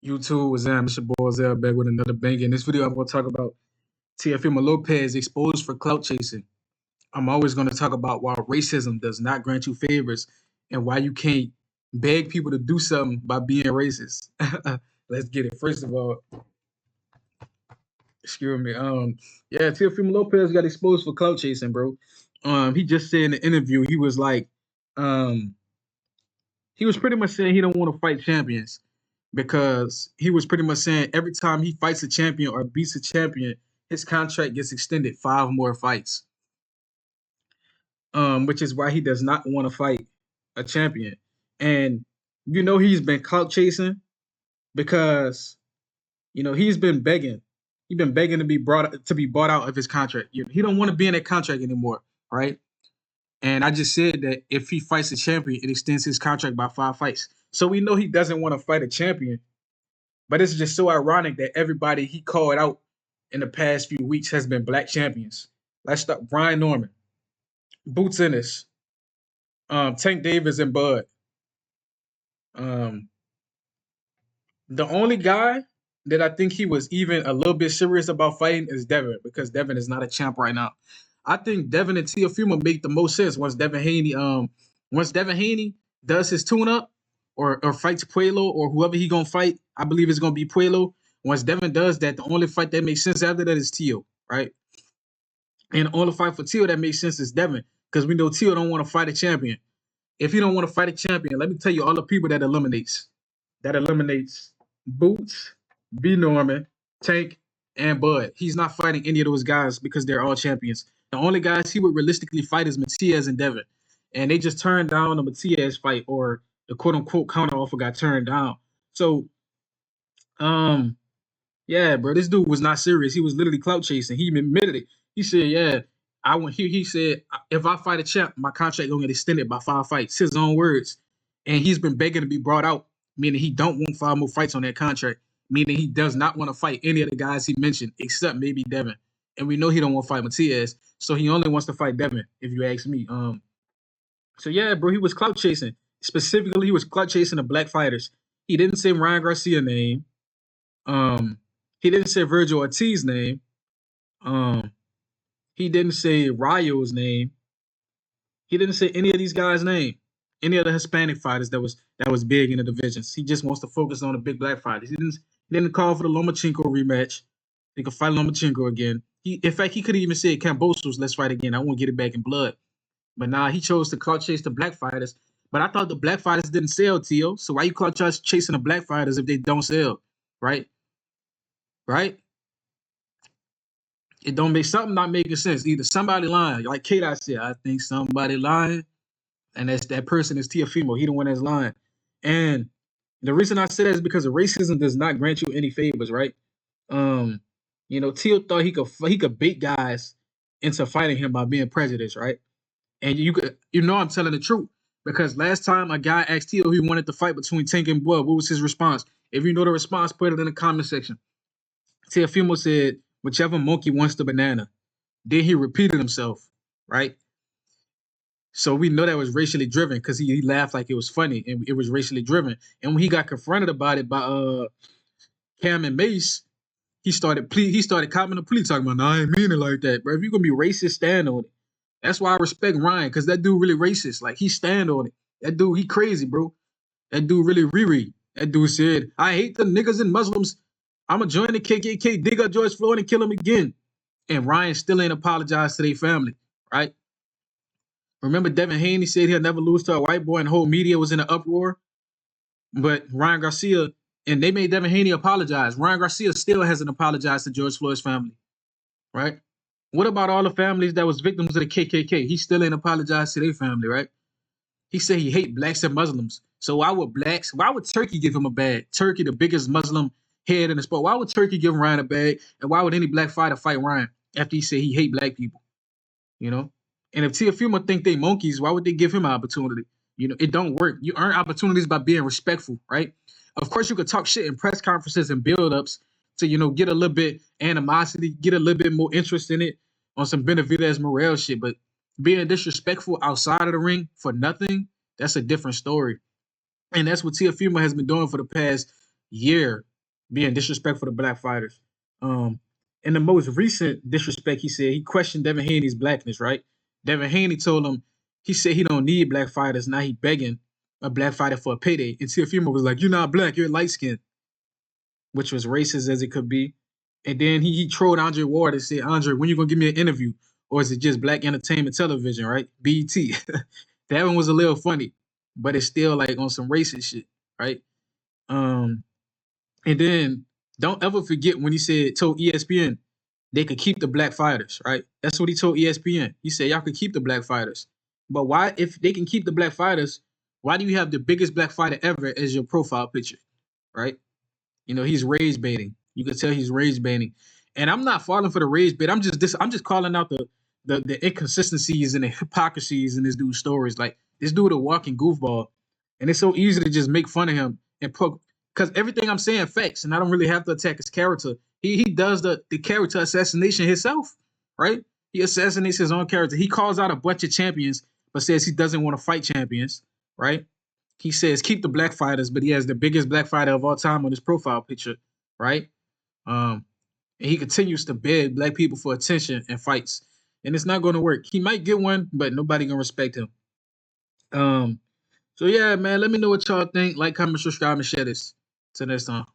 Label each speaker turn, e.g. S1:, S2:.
S1: YouTube was It's your boy Zell back with another banger. In this video, I'm going to talk about Teofimo Lopez exposed for clout chasing. I'm always going to talk about why racism does not grant you favors and why you can't beg people to do something by being racist. Let's get it. First of all, excuse me. Teofimo Lopez got exposed for clout chasing, bro. He just said in the interview, he was like, he was pretty much saying he don't want to fight champions, because he was pretty much saying every time he fights a champion or beats a champion, his contract gets extended 5 more fights. Which is why he does not want to fight a champion. And he's been clout chasing because he's been begging. He's been begging to be bought out of his contract. He don't want to be in that contract anymore, right? And I just said that if he fights a champion, it extends his contract by 5 fights. So we know he doesn't want to fight a champion. But it's just so ironic that everybody he called out in the past few weeks has been black champions. Let's start. Brian Norman, Boots Ennis, Tank Davis, and Bud. The only guy that I think he was even a little bit serious about fighting is Devin, because Devin is not a champ right now. I think Devin and Teofimo make the most sense once Devin Haney does his tune-up or fights Puello or whoever he gonna fight. I believe it's gonna be Puello. Once Devin does that, the only fight that makes sense after that is Teo, right? And the only fight for Teo that makes sense is Devin, because we know Teo don't want to fight a champion. If he don't want to fight a champion, let me tell you all the people that eliminates. That eliminates Boots, B. Norman, Tank, and Bud. He's not fighting any of those guys because they're all champions. The only guys he would realistically fight is Matias and Devin. And they just turned down the Matias fight, or the quote-unquote counteroffer got turned down. So, yeah, bro, this dude was not serious. He was literally clout chasing. He admitted it. He said, yeah, he said, if I fight a champ, my contract gonna get extended by 5 fights. His own words. And he's been begging to be brought out, meaning he don't want 5 more fights on that contract, meaning he does not want to fight any of the guys he mentioned, except maybe Devin. And we know he don't want to fight Matias, so he only wants to fight Devin, if you ask me. So yeah, bro, he was clout chasing. Specifically, he was clout chasing the black fighters. He didn't say Ryan Garcia's name. He didn't say Virgil Ortiz's name. He didn't say Rayo's name. He didn't say any of these guys' name. Any of the Hispanic fighters that was big in the divisions. He just wants to focus on the big black fighters. He didn't call for the Lomachenko rematch. He could fight Lomachenko again. In fact, he could have even said Cambosos, let's fight again. I want to get it back in blood. But nah, he chose to clout chase the black fighters. But I thought the black fighters didn't sell, Teo. So why you clout chasing the black fighters if they don't sell? Right? It don't make something not making sense. Either somebody lying, like K-Dot said, I think somebody lying, and that person is Teofimo. He the one that's lying. And the reason I say that is because racism does not grant you any favors, right? Teo thought he could bait guys into fighting him by being prejudiced, right? And I'm telling the truth, because last time a guy asked Teo he wanted to fight between Tank and Bud, what was his response? If you know the response, put it in the comment section. Teofimo said, whichever monkey wants the banana. Then he repeated himself, right? So we know that was racially driven, because he laughed like it was funny, and it was racially driven. And when he got confronted about it by Cam and Mace, he started copping a plea, talking about, "No, I ain't mean it like that, bro. If you're gonna be racist, stand on it." That's why I respect Ryan, because that dude really racist. Like, he stand on it. That dude, he crazy, bro. That dude really reread. That dude said, "I hate the niggas and Muslims. I'ma join the KKK, dig up George Floyd, and kill him again." And Ryan still ain't apologized to their family, right? Remember Devin Haney said he'll never lose to a white boy, and the whole media was in an uproar? But Ryan Garcia, and they made Devin Haney apologize. Ryan Garcia still hasn't apologized to George Floyd's family, right? What about all the families that was victims of the KKK? He still ain't apologized to their family, right? He said he hate blacks and Muslims. So why would Turkey give him a bag? Turkey, the biggest Muslim head in the sport. Why would Turkey give Ryan a bag? And why would any black fighter fight Ryan after he said he hate black people? And if Teofimo think they monkeys, why would they give him an opportunity? It don't work. You earn opportunities by being respectful, right? Of course, you could talk shit in press conferences and build-ups to, get a little bit animosity, get a little bit more interest in it on some Benavidez Morel shit. But being disrespectful outside of the ring for nothing, that's a different story. And that's what Teofimo has been doing for the past year. being disrespectful to black fighters. In the most recent disrespect, he said he questioned Devin Haney's blackness, right? Devin Haney told him, he said he don't need black fighters. Now he begging a black fighter for a payday. And Teofimo was like, "You're not black, you're light skinned," which was racist as it could be. And then he trolled Andre Ward and said, "Andre, when you gonna give me an interview? Or is it just black entertainment television, right? BET." That one was a little funny, but it's still like on some racist shit, right? Um, and then don't ever forget when he told ESPN they could keep the black fighters, right? That's what he told ESPN. He said y'all could keep the black fighters. But why, if they can keep the black fighters, why do you have the biggest black fighter ever as your profile picture, right? You know, he's rage baiting. You can tell he's rage baiting. And I'm not falling for the rage bait. I'm just calling out the inconsistencies and the hypocrisies in this dude's stories. Like, this dude a walking goofball. And it's so easy to just make fun of him and because everything I'm saying facts, and I don't really have to attack his character. He does the character assassination himself, right? He assassinates his own character. He calls out a bunch of champions, but says he doesn't want to fight champions, right? He says keep the black fighters, but he has the biggest black fighter of all time on his profile picture, right? And he continues to beg black people for attention and fights, and it's not going to work. He might get one, but nobody gonna respect him. Um, so yeah, man, let me know what y'all think. Like, comment, subscribe, and share this. Till next time.